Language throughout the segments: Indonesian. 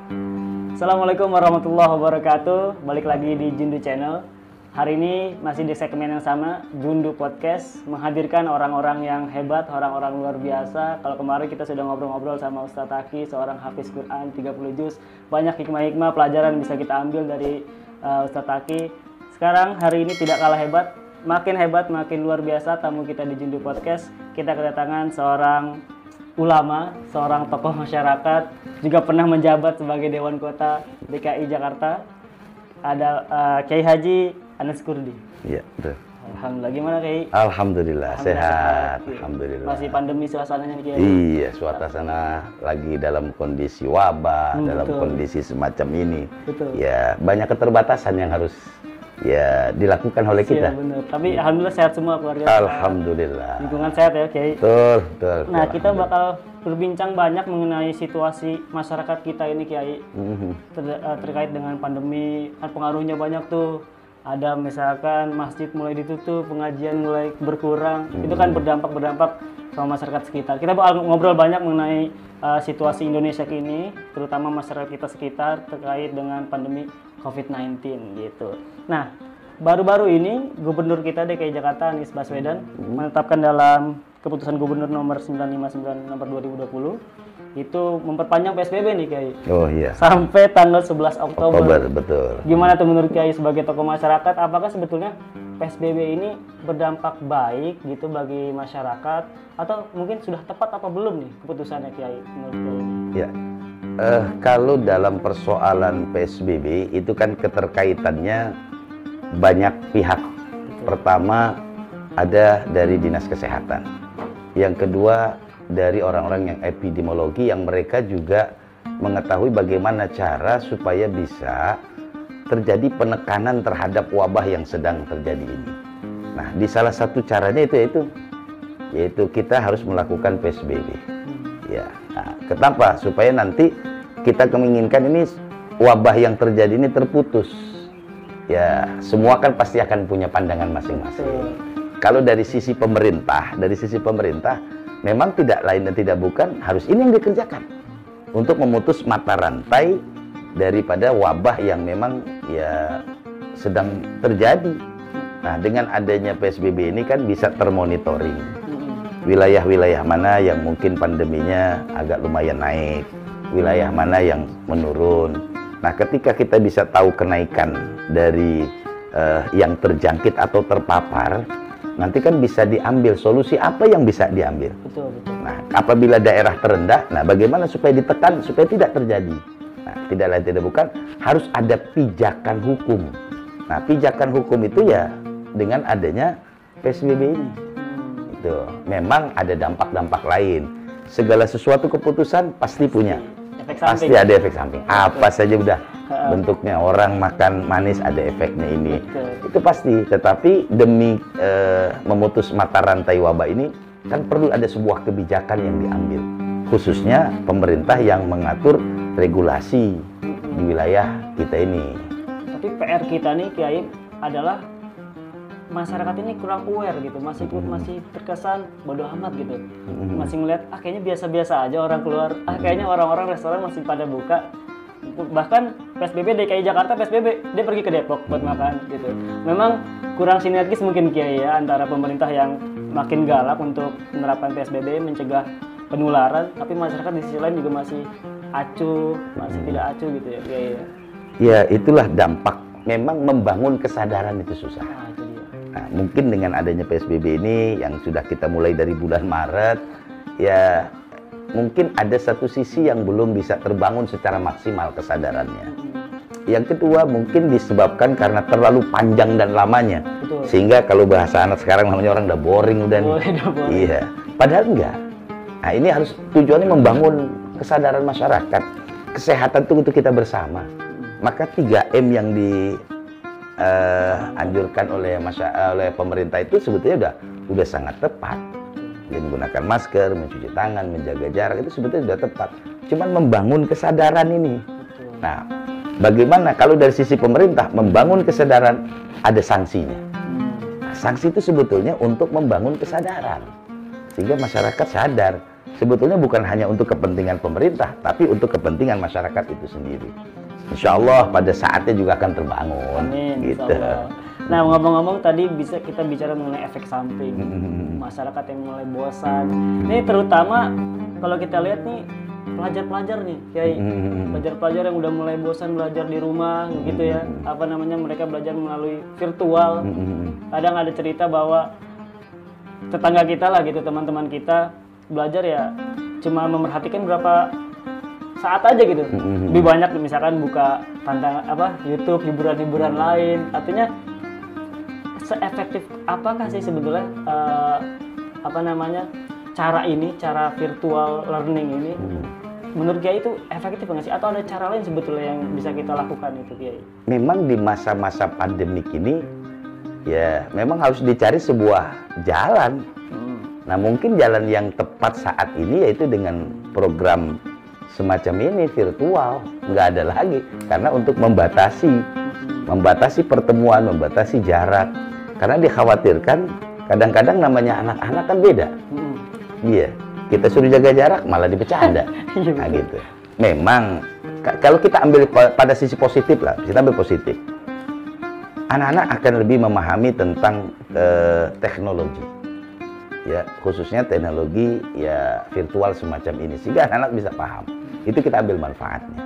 Assalamualaikum warahmatullahi wabarakatuh. Balik lagi di Jundu Channel. Hari ini masih di segmen yang sama, Jundu Podcast, menghadirkan orang-orang yang hebat, orang-orang luar biasa. Kalau kemarin kita sudah ngobrol-ngobrol sama Ustadz Taki, seorang hafiz Quran 30 juz. Banyak hikmah-hikmah pelajaran bisa kita ambil dari Ustadz Taki. Sekarang hari ini tidak kalah hebat, makin luar biasa tamu kita di Jundu Podcast. Kita kedatangan seorang ulama, seorang tokoh masyarakat, juga pernah menjabat sebagai Dewan Kota DKI Jakarta. Ada Kiai Haji Anas Kurdi. Iya, betul. Alhamdulillah, gimana Kiai? Alhamdulillah sehat. Alhamdulillah. Masih pandemi suasananya Kiai? Iya, suasana lagi dalam kondisi wabah, dalam betul. kondisi semacam ini. Betul. Ya, banyak keterbatasan yang harus ya dilakukan oleh kita. Iya, benar. Tapi alhamdulillah sehat semua keluarga. Alhamdulillah. Lingkungan sehat ya Kiai? Betul, betul. Nah, kita bakal berbincang banyak mengenai situasi masyarakat kita ini Kiai. Terkait dengan pandemi, kan pengaruhnya banyak tuh. Ada misalkan masjid mulai ditutup, pengajian mulai berkurang. Itu kan berdampak sama masyarakat sekitar. Kita bakal ngobrol banyak mengenai situasi Indonesia ini, terutama masyarakat kita sekitar terkait dengan pandemi COVID-19 gitu. Nah, baru-baru ini Gubernur kita DKI Jakarta Anies Baswedan menetapkan dalam Keputusan Gubernur nomor 959 nomor 2020 itu memperpanjang PSBB nih Kiai. Oh iya. Sampai tanggal 11 Oktober. Betul. Gimana tuh menurut Kiai sebagai tokoh masyarakat, apakah sebetulnya PSBB ini berdampak baik gitu bagi masyarakat atau mungkin sudah tepat apa belum nih keputusannya Kiai menurut Kiai? Ya. Kalau dalam persoalan PSBB itu kan keterkaitannya banyak pihak. Pertama ada dari Dinas Kesehatan. Yang kedua dari orang-orang yang epidemiologi yang mereka juga mengetahui bagaimana cara supaya bisa terjadi penekanan terhadap wabah yang sedang terjadi ini. Nah, di salah satu caranya yaitu kita harus melakukan PSBB. Ya, nah, kenapa? Supaya nanti kita menginginkan ini wabah yang terjadi ini terputus. Ya, semua kan pasti akan punya pandangan masing-masing. Kalau dari sisi pemerintah, memang tidak lain dan tidak bukan harus ini yang dikerjakan untuk memutus mata rantai daripada wabah yang memang ya sedang terjadi. Nah, dengan adanya PSBB ini kan bisa termonitoring wilayah-wilayah mana yang mungkin pandeminya agak lumayan naik, wilayah mana yang menurun. Nah, ketika kita bisa tahu kenaikan dari yang terjangkit atau terpapar, nanti kan bisa diambil solusi apa yang bisa diambil. Betul. Nah, apabila daerah terendah, nah bagaimana supaya ditekan supaya tidak terjadi. Nah, tidak lain tidak bukan harus ada pijakan hukum. Nah, pijakan hukum itu ya dengan adanya PSBB ini. Itu memang ada dampak-dampak lain. Segala sesuatu keputusan pasti punya. Pasti ada efek samping. Apa saja udah bentuknya, orang makan manis ada efeknya ini. Itu pasti. Tetapi demi memutus mata rantai wabah ini kan perlu ada sebuah kebijakan yang diambil. Khususnya pemerintah yang mengatur regulasi di wilayah kita ini. Tapi PR kita nih Kiai adalah masyarakat ini kurang aware gitu, masih terkesan bodoh amat gitu, masih melihat kayaknya biasa-biasa aja orang keluar, kayaknya orang-orang restoran masih pada buka, bahkan PSBB DKI Jakarta PSBB dia pergi ke Depok buat makan gitu. Memang kurang sinergis mungkin Kiai ya antara pemerintah yang makin galak untuk menerapkan PSBB mencegah penularan, tapi masyarakat di sisi lain juga masih tidak acuh gitu ya Kiai ya. Ya itulah dampak, memang membangun kesadaran itu susah. Nah, mungkin dengan adanya PSBB ini yang sudah kita mulai dari bulan Maret, ya mungkin ada satu sisi yang belum bisa terbangun secara maksimal kesadarannya. Yang kedua mungkin disebabkan karena terlalu panjang dan lamanya. Betul. Sehingga kalau bahasa anak sekarang namanya orang udah boring udah nih. Iya, padahal enggak. Nah, ini harus tujuannya membangun kesadaran masyarakat. Kesehatan itu untuk kita bersama. Maka 3M yang anjurkan oleh pemerintah itu sebetulnya udah sangat tepat. Jadi menggunakan masker, mencuci tangan, menjaga jarak itu sebetulnya sudah tepat. Cuman membangun kesadaran ini. Nah, bagaimana kalau dari sisi pemerintah membangun kesadaran ada sanksinya. Nah, sanksi itu sebetulnya untuk membangun kesadaran sehingga masyarakat sadar sebetulnya bukan hanya untuk kepentingan pemerintah, tapi untuk kepentingan masyarakat itu sendiri. Insya Allah pada saatnya juga akan terbangun. Amin, gitu. insyaallah. Nah, ngomong-ngomong tadi bisa kita bicara mengenai efek samping masyarakat yang mulai bosan. Ini terutama kalau kita lihat nih pelajar-pelajar nih, Kiai. Pelajar-pelajar yang udah mulai bosan belajar di rumah gitu ya. Apa namanya, mereka belajar melalui virtual. Kadang ada cerita bahwa tetangga kita lah gitu, teman-teman kita belajar ya cuma memerhatikan berapa saat aja gitu. Lebih banyak misalkan buka YouTube, hiburan-hiburan lain. Artinya seefektif apakah sih sebetulnya cara virtual learning ini? Menurut Kiai itu efektif nggak sih? Atau ada cara lain sebetulnya yang bisa kita lakukan itu, Kiai? Memang di masa-masa pandemik ini ya memang harus dicari sebuah jalan. Nah, mungkin jalan yang tepat saat ini yaitu dengan program semacam ini, virtual. Nggak ada lagi, karena untuk membatasi pertemuan, membatasi jarak. Karena dikhawatirkan kadang-kadang namanya anak-anak kan beda. Iya, kita suruh jaga jarak malah dibecanda. Nah gitu. Memang kalau kita ambil pada sisi positif lah, kita ambil positif. Anak-anak akan lebih memahami tentang teknologi. Ya, khususnya teknologi ya virtual semacam ini, sehingga anak-anak bisa paham. Itu kita ambil manfaatnya.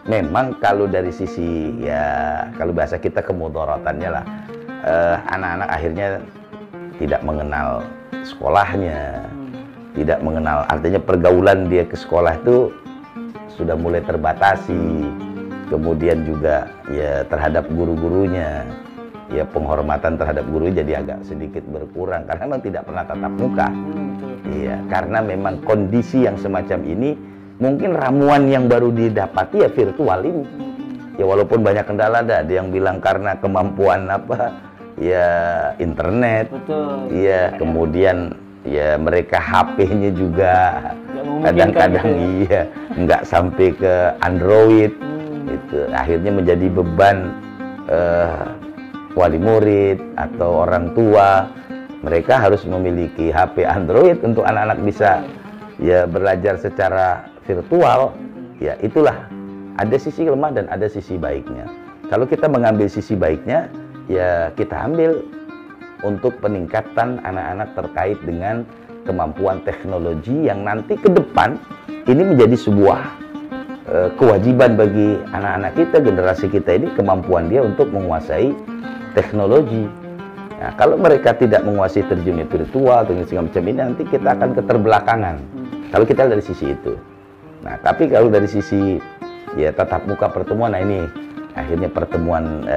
Memang kalau dari sisi ya kalau bahasa kita kemudaratannya lah, anak-anak akhirnya tidak mengenal sekolahnya, tidak mengenal, artinya pergaulan dia ke sekolah itu sudah mulai terbatasi. Kemudian juga ya terhadap guru-gurunya, ya penghormatan terhadap guru jadi agak sedikit berkurang karena memang tidak pernah tatap muka. Iya, karena memang kondisi yang semacam ini mungkin ramuan yang baru didapati ya virtual ini. Ya walaupun banyak kendala, ada yang bilang karena kemampuan ya internet. Betul. Iya, kemudian ya mereka HP-nya juga kadang-kadang gitu. Iya nggak sampai ke Android. Itu akhirnya menjadi beban wali murid atau orang tua. Mereka harus memiliki HP Android untuk anak-anak bisa ya belajar secara virtual. Ya itulah, ada sisi lemah dan ada sisi baiknya. Kalau kita mengambil sisi baiknya, ya kita ambil untuk peningkatan anak-anak terkait dengan kemampuan teknologi yang nanti ke depan ini menjadi sebuah kewajiban bagi anak-anak kita, generasi kita ini, kemampuan dia untuk menguasai teknologi. Nah, kalau mereka tidak menguasai terjun virtual dengan segala macam ini, nanti kita akan keterbelakangan. Kalau kita dari sisi itu. Nah, tapi kalau dari sisi ya tatap muka pertemuan, nah ini akhirnya pertemuan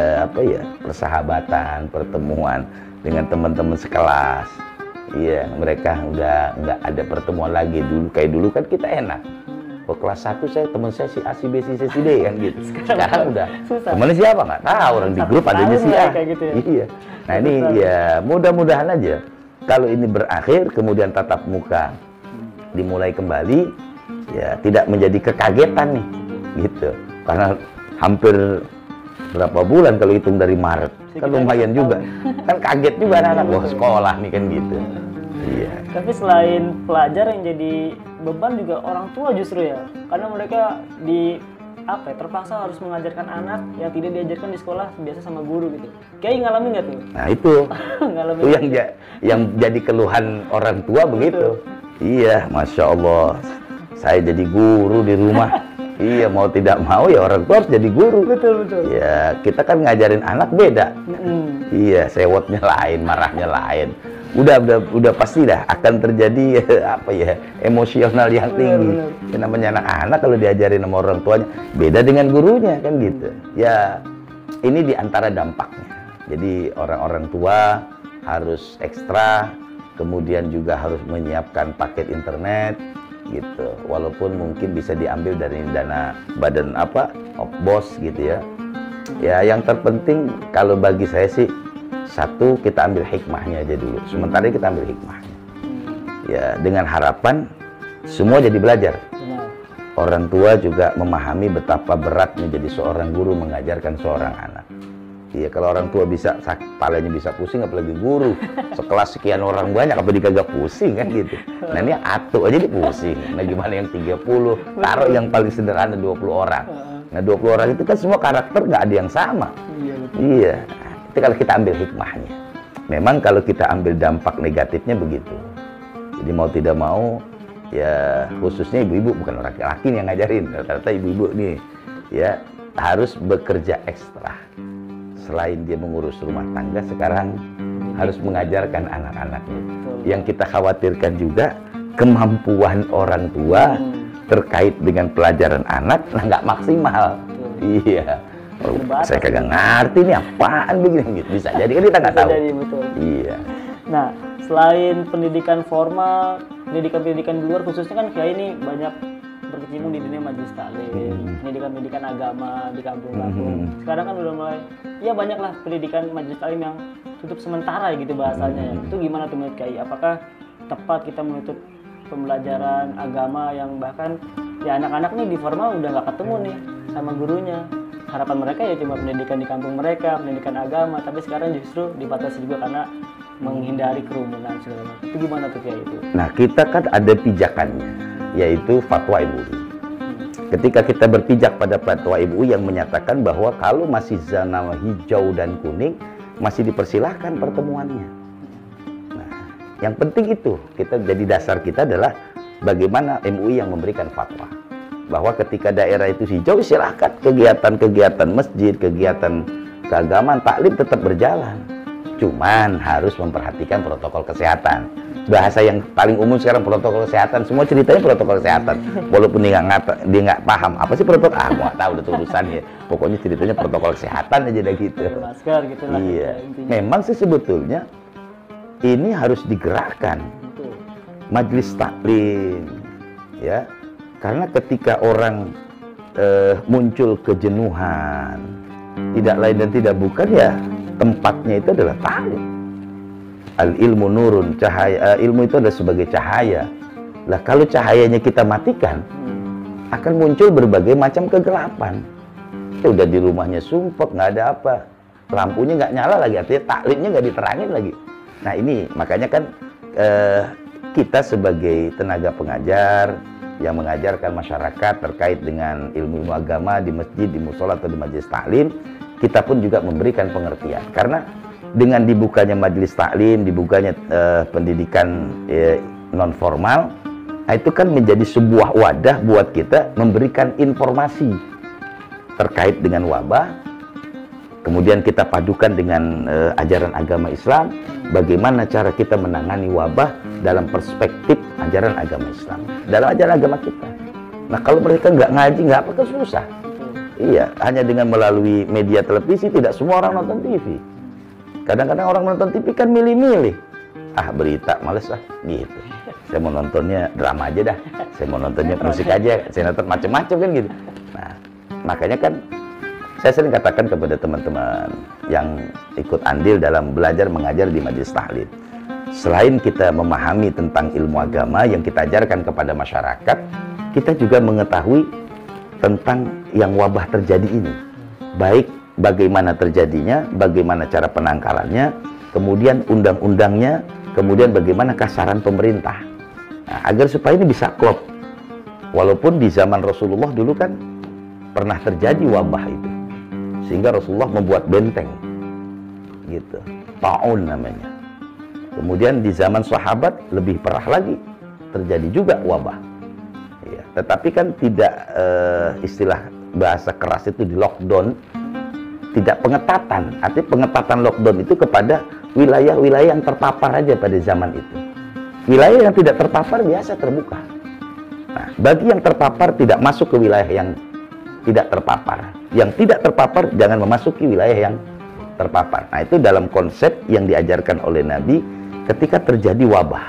persahabatan, pertemuan dengan teman-teman sekelas. Iya, mereka udah nggak ada pertemuan lagi dulu. Kayak dulu kan kita enak. Kelas 1 teman saya si A, si B, si C, si D kan gitu. Sekarang udah temennya siapa nggak tahu, orang di grup adanya si A. Gitu ya. Iya. Nah ini ya mudah-mudahan aja kalau ini berakhir, kemudian tatap muka dimulai kembali, ya tidak menjadi kekagetan nih, gitu. Karena hampir berapa bulan kalau hitung dari Maret, kan lumayan juga. Kan kaget juga anak-anak, wah sekolah nih kan gitu. Iya. Tapi selain pelajar yang jadi beban juga orang tua justru ya, karena mereka terpaksa harus mengajarkan anak yang tidak diajarkan di sekolah biasa sama guru gitu. Kayak ngalamin nggak tuh? Nah itu, itu yang jadi keluhan orang tua begitu. Iya, masya Allah, saya jadi guru di rumah. Iya, mau tidak mau ya orang tua harus jadi guru. Betul. Ya kita kan ngajarin anak beda. Iya, sewotnya lain, marahnya lain. Udah pasti dah akan terjadi emosional yang tinggi. Ya, namanya anak-anak kalau diajarin sama orang tuanya beda dengan gurunya kan gitu. Ya ini diantara dampaknya. Jadi orang-orang tua harus ekstra, kemudian juga harus menyiapkan paket internet gitu. Walaupun mungkin bisa diambil dari dana badan Opbos gitu ya. Ya yang terpenting kalau bagi saya sih, satu, kita ambil hikmahnya aja dulu. Sementara kita ambil hikmahnya. Ya, dengan harapan semua jadi belajar. Orang tua juga memahami betapa berat menjadi seorang guru mengajarkan seorang anak. Iya, kalau orang tua bisa kepalanya bisa pusing, apalagi guru. Sekelas sekian orang banyak, apa dia kagak pusing kan gitu. Nah ini atu aja dia pusing. Nah gimana yang 30? Taruh yang paling sederhana 20 orang. Nah 20 orang itu kan semua karakter nggak ada yang sama. Iya. Itu kalau kita ambil hikmahnya. Memang kalau kita ambil dampak negatifnya begitu. Jadi mau tidak mau, ya khususnya ibu-ibu, bukan laki-laki yang ngajarin. Rata-rata ibu-ibu nih, ya harus bekerja ekstra. Selain dia mengurus rumah tangga, sekarang harus mengajarkan anak-anaknya. Yang kita khawatirkan juga kemampuan orang tua terkait dengan pelajaran anak nggak maksimal. Iya. Oh, saya kagak ngerti nih apaan begini. Bisa jadi kan kita nggak tahu. Jadi, betul. Iya. Nah, selain pendidikan formal, pendidikan di luar khususnya kan kiai ini banyak berkecimpung di dunia majelis taklim, pendidikan agama di kampung-kampung. Sekarang kan udah mulai, ya banyaklah pendidikan majelis taklim yang tutup sementara gitu bahasanya. Itu gimana tuh menurut kiai? Apakah tepat kita menutup pembelajaran agama yang bahkan ya anak-anak nih di formal udah nggak ketemu nih sama gurunya? Harapan mereka ya cuma pendidikan di kampung mereka, pendidikan agama, tapi sekarang justru dibatasi juga karena menghindari kerumunan segala macam. Itu gimana tuh kiai itu? Nah, kita kan ada pijakannya, yaitu fatwa MUI. Ketika kita berpijak pada fatwa MUI yang menyatakan bahwa kalau masih zona hijau dan kuning, masih dipersilahkan pertemuannya. Nah, yang penting itu, kita jadi dasar kita adalah bagaimana MUI yang memberikan fatwa. Bahwa ketika daerah itu hijau, silahkan kegiatan-kegiatan masjid, kegiatan keagamaan, taklim tetap berjalan. Cuman harus memperhatikan protokol kesehatan. Bahasa yang paling umum sekarang protokol kesehatan, semua ceritanya protokol kesehatan. Walaupun dia nggak paham apa sih protokol, nggak tahu udah urusannya. Pokoknya ceritanya protokol kesehatan aja dah gitu. Masker gitu lah. Iya. Memang sih sebetulnya ini harus digerakkan. Majelis taklim, ya. Karena ketika orang muncul kejenuhan, tidak lain dan tidak bukan ya tempatnya itu adalah taklim. Al ilmu nurun, cahaya, ilmu itu adalah sebagai cahaya. Lah kalau cahayanya kita matikan, akan muncul berbagai macam kegelapan. Udah di rumahnya sumpek, nggak ada apa, lampunya nggak nyala lagi, artinya taklimnya nggak diterangin lagi. Nah ini makanya kan kita sebagai tenaga pengajar yang mengajarkan masyarakat terkait dengan ilmu-ilmu agama di masjid, di musola atau di majelis taklim, kita pun juga memberikan pengertian. Karena dengan dibukanya majelis taklim, dibukanya pendidikan non formal, nah itu kan menjadi sebuah wadah buat kita memberikan informasi terkait dengan wabah. Kemudian kita padukan dengan ajaran agama Islam, bagaimana cara kita menangani wabah dalam perspektif ajaran agama Islam, dalam ajaran agama kita. Nah kalau mereka nggak ngaji, nggak apa, kan susah. Iya, hanya dengan melalui media televisi, tidak semua orang nonton TV. Kadang-kadang orang nonton TV kan milih-milih. Ah berita, males ah, gitu. Saya mau nontonnya drama aja dah, saya mau nontonnya musik aja, saya nonton macam-macam kan gitu. Nah makanya kan saya sering katakan kepada teman-teman yang ikut andil dalam belajar mengajar di majelis taklim, selain kita memahami tentang ilmu agama yang kita ajarkan kepada masyarakat, kita juga mengetahui tentang yang wabah terjadi ini, baik bagaimana terjadinya, bagaimana cara penangkalannya, kemudian undang-undangnya, kemudian bagaimana kasaran pemerintah. Nah, agar supaya ini bisa klop. Walaupun di zaman Rasulullah dulu kan pernah terjadi wabah itu, sehingga Rasulullah membuat benteng gitu, ta'un namanya. Kemudian di zaman sahabat lebih parah lagi, terjadi juga wabah ya, tetapi kan tidak istilah bahasa keras itu di lockdown, tidak pengetatan. Artinya pengetatan lockdown itu kepada wilayah-wilayah yang terpapar aja pada zaman itu. Wilayah yang tidak terpapar biasa terbuka. Nah, bagi yang terpapar tidak masuk ke wilayah yang tidak terpapar. Yang tidak terpapar jangan memasuki wilayah yang terpapar. Nah, itu dalam konsep yang diajarkan oleh Nabi ketika terjadi wabah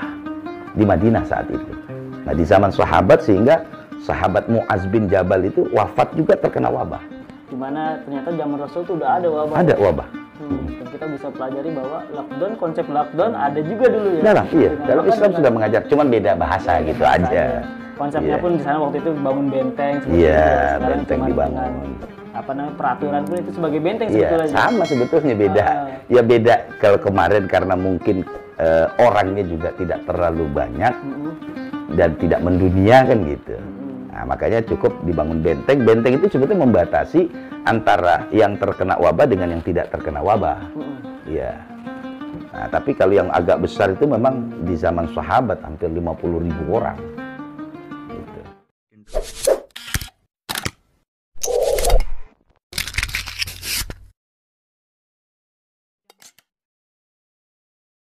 di Madinah saat itu. Nah, di zaman sahabat, sehingga sahabat Mu'az bin Jabal itu wafat juga terkena wabah. Dimana ternyata zaman Rasul itu udah ada wabah. Ada wabah. Dan kita bisa pelajari bahwa lockdown, konsep lockdown ada juga dulu ya. Dalam Islam sudah mengajar, cuman beda bahasa gitu aja. Konsepnya pun di sana waktu itu bangun benteng. Iya, benteng dibangun. apa namanya peraturan pun itu sebagai benteng Iya, sebetulnya. sama sebetulnya beda. Ya beda kalau kemarin karena mungkin orangnya juga tidak terlalu banyak dan tidak mendunia kan gitu. Nah, makanya cukup dibangun benteng. Benteng itu sebetulnya membatasi antara yang terkena wabah dengan yang tidak terkena wabah. Iya. Nah, tapi kalau yang agak besar itu memang di zaman sahabat hampir 50.000 orang.